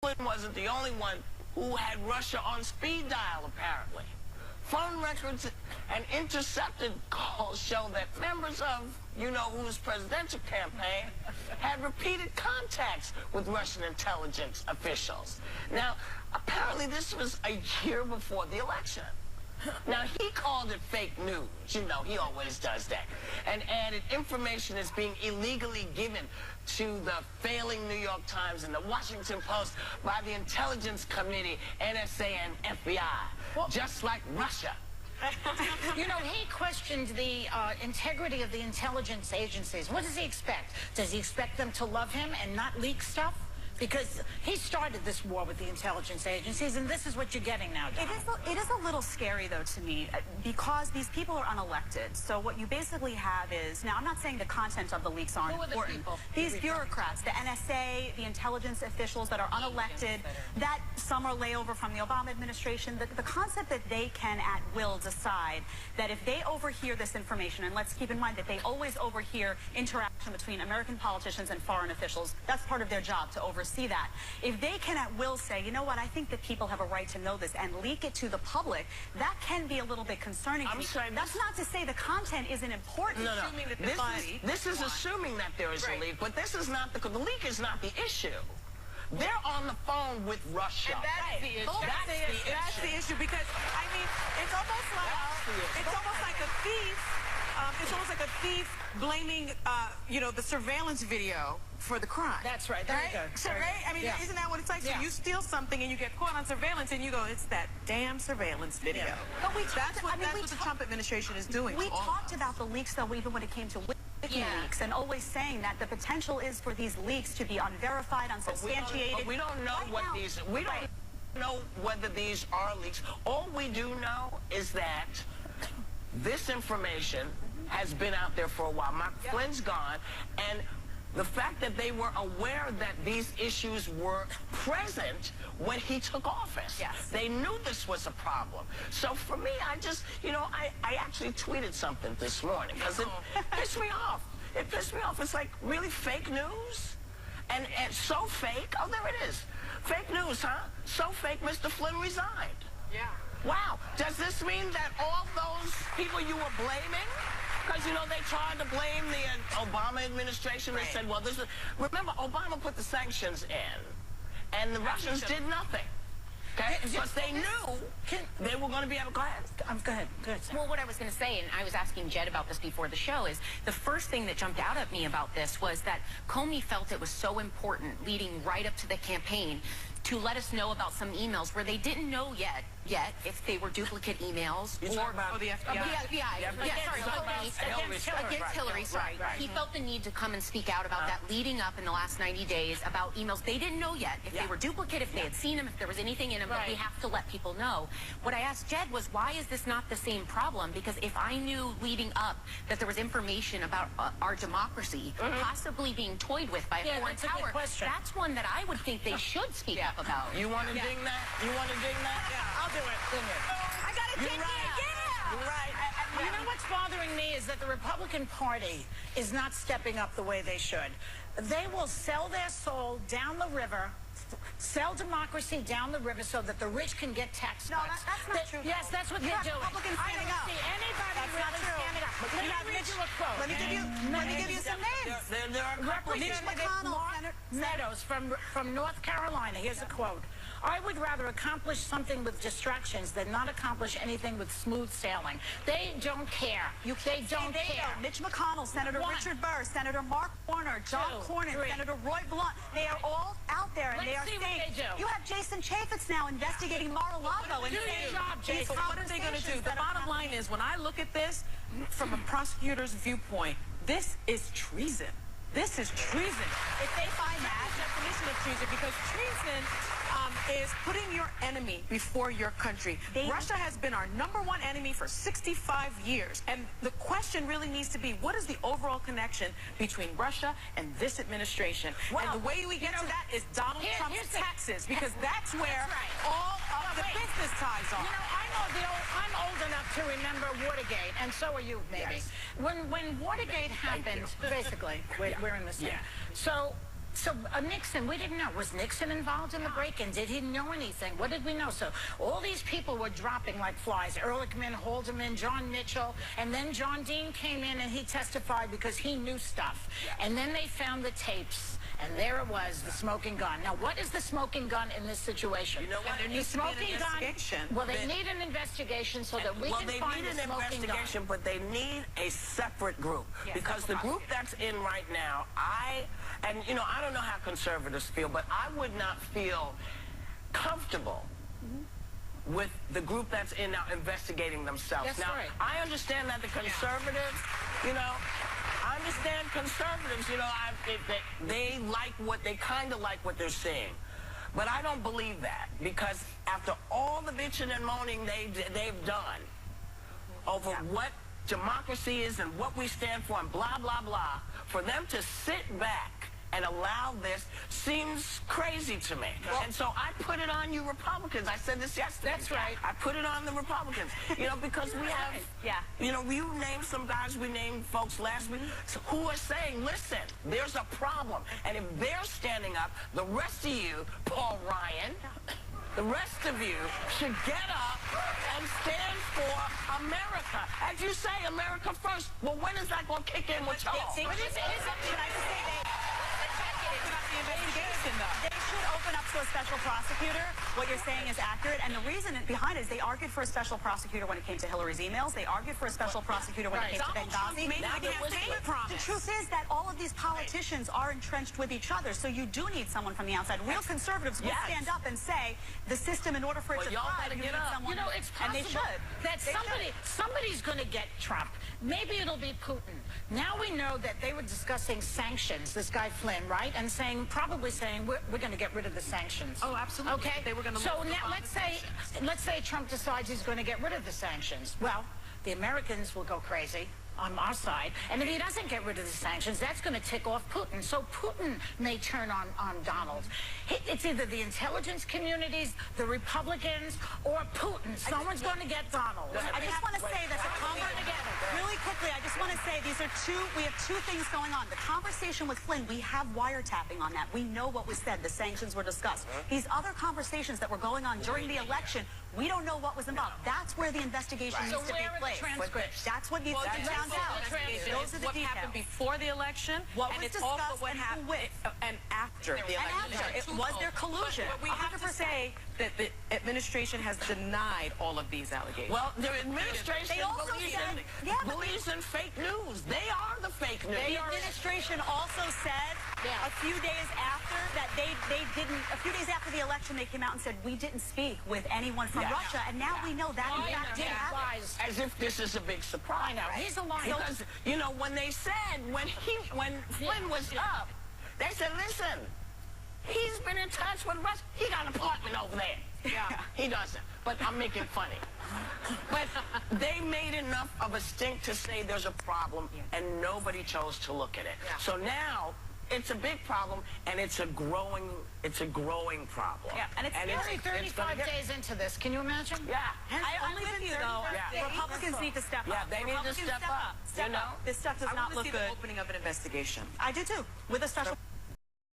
Flynn wasn't the only one who had Russia on speed dial, apparently. Phone records and intercepted calls show that members of you-know-who's presidential campaign had repeated contacts with Russian intelligence officials. Now, apparently this was a year before the election. Now, he called it fake news. You know, he always does that. And added information is being illegally given to the failing New York Times and the Washington Post by the Intelligence Committee, NSA, and FBI. Well, just like Russia. You know, he questioned the integrity of the intelligence agencies. What does he expect? Does he expect them to love him and not leak stuff? Because he started this war with the intelligence agencies, and this is what you're getting now, Don. It is a little scary, though, to me, because these people are unelected. So what you basically have is, now I'm not saying the content of the leaks aren't important. People? These bureaucrats, the NSA, the intelligence officials that are unelected, that some are layover from the Obama administration, the concept that they can at will decide that if they overhear this information, and let's keep in mind that they always overhear interaction between American politicians and foreign officials, that's part of their job to oversee that. If they can at will say, you know what, I think that people have a right to know this and leak it to the public, that can be a little bit concerning to me. That's not to say the content isn't important. No. This is assuming that there is a leak, but this is not the leak is not the issue. They're on the phone with Russia. And that's the issue. That's the issue, because I mean, it's almost like a thief. It's almost like a thief blaming, you know, the surveillance video for the crime. That's right. There you go. So, right? I mean, isn't that what it's like? So you steal something and you get caught on surveillance and you go, it's that damn surveillance video. Yeah. But that's what the Trump administration is doing. We talked about the leaks, though, even when it came to WikiLeaks, and always saying that the potential is for these leaks to be unverified, unsubstantiated. But we don't know we don't know whether these are leaks. All we do know is that this information has been out there for a while. Michael Flynn's gone, and the fact that they were aware that these issues were present when he took office. Yes. They knew this was a problem. So for me, I just, you know, I actually tweeted something this morning because it pissed me off. It pissed me off. It's like, really, fake news? And so fake. Oh, there it is. Fake news, huh? So fake, Mr. Flynn resigned. Yeah. Wow. Does this mean that all those people you were blaming, because, you know, they tried to blame the Obama administration. They said, well, this is... Remember, Obama put the sanctions in, and the Russians did nothing. Okay? Because they knew they were going to be able to... Go ahead. Go ahead. Well, what I was going to say, and I was asking Jed about this before the show, is the first thing that jumped out at me about this was that Comey felt it was so important leading right up to the campaign to let us know about some emails where they didn't know yet if they were duplicate emails or about the FBI. Against Hillary. Sorry. He felt the need to come and speak out about that leading up in the last 90 days about emails. They didn't know yet if they were duplicate, if they had seen them, if there was anything in them, but we have to let people know. What I asked Jed was, why is this not the same problem? Because if I knew leading up that there was information about our democracy possibly being toyed with by a foreign power, that's one that I would think they should speak up about. You want to ding that? You want to ding that? Yeah, I'll do it. I got to dig You're right. You know what's bothering me is that the Republican Party is not stepping up the way they should. They will sell their soul down the river, sell democracy down the river so that the rich can get tax cuts. No, that's not true. Yes, that's what they're doing. Republicans I standing don't up. see anybody That's really not true. standing up. Let me read you a quote. Let me give you some names. There are Representative Mark Meadows from North Carolina. Here's a quote. I would rather accomplish something with distractions than not accomplish anything with smooth sailing. They don't care. They don't care. Mitch McConnell, Senator Richard Burr, Senator Mark Warner, John Cornyn, Senator Roy Blunt. They are all out there, and they are saying, you have Jason Chaffetz now investigating Mar-a-Lago. And So what are they going to do? The bottom line is, when I look at this from a prosecutor's viewpoint, this is treason. This is treason. if they find that, Definition of treason, because treason is putting your enemy before your country. Russia has been our #1 enemy for 65 years. And the question really needs to be, what is the overall connection between Russia and this administration? Well, and the way we get to that is Donald Trump's taxes, because that's where all of the business ties are. You know, I'm old enough to remember Watergate, and so are you, maybe. When Watergate happened, basically, we're in the same. So So Nixon, we didn't know. Was Nixon involved in the break-in? Did he know anything? What did we know? So all these people were dropping like flies. Ehrlichman, Haldeman, John Mitchell, and then John Dean came in and he testified because he knew stuff. And then they found the tapes, and there it was, the smoking gun. Now, what is the smoking gun in this situation? You know what? There needs to be an investigation. Well, they need an investigation so that we can find the smoking gun. Well, they need an investigation, but they need a separate group. Yes, because the group that's in right now, I don't know how conservatives feel, but I would not feel comfortable with the group that's in now investigating themselves. That's now, right. I understand that the conservatives, I understand conservatives, they like they kind of like what they're seeing. But I don't believe that, because after all the bitching and moaning they've done over what democracy is and what we stand for and blah, blah, blah, for them to sit back and allow this seems crazy to me. And so I put it on you Republicans. I said this yesterday. That's right. I put it on the Republicans. Because we have, you named some guys, we named folks last week, who are saying, listen, there's a problem. And if they're standing up, the rest of you, Paul Ryan, the rest of you should get up and stand for America. As you say, America first. Well, when is that going to kick in with y'all? Should I just say they should open up to a special prosecutor. What you're saying is accurate, and the reason behind it is they argued for a special prosecutor when it came to Hillary's emails. They argued for a special prosecutor when it came to Benghazi. The truth is that all of these politicians are entrenched with each other, so you do need someone from the outside. Real conservatives will stand up and say the system, in order for it to thrive, you need someone. It's possible, and they should. That somebody's going to get Trump. Maybe it'll be Putin. Now we know that they were discussing sanctions, this guy Flynn, right? And probably saying we're going to get rid of the sanctions. Oh, absolutely. Okay. They were going to. So now let's say Trump decides he's going to get rid of the sanctions. Well, the Americans will go crazy on our side, and if he doesn't get rid of the sanctions, that's going to tick off Putin. So Putin may turn on Donald. It's either the intelligence communities, the Republicans, or Putin. Someone's going to get Donald. I just want to say that the really quickly, I just want to say we have two things going on. The conversation with Flynn, we have wiretapping on that. We know what was said. The sanctions were discussed. These other conversations that were going on during the election, we don't know what was involved. That's where the investigation needs to take place. That's what needs to be found out. Those are the what happened before the election, and it's also what happened and after the election. Was there collusion? But we have to say that the administration has denied all of these allegations. Well, the administration believes in fake news. They are the fake news. The administration also said a few days after that a few days after the election, they came out and said, we didn't speak with anyone from Russia, and now we know that in fact did happen. As if this is a big surprise. I know. He's a liar. Because, when they said, when Flynn was up, they said, listen, he's been in touch with Russia. He got an apartment over there. Yeah, he doesn't. But I'm making funny. But they made enough of a stink to say there's a problem, and nobody chose to look at it. So now it's a big problem, and it's a growing problem. Yeah, and it's only 35 days into this. Can you imagine? Yeah. I'm with you, though. The Republicans need to step up. Yeah, they need to step up. This stuff does not look good. I want to see the opening of an investigation. I do, too, with a special...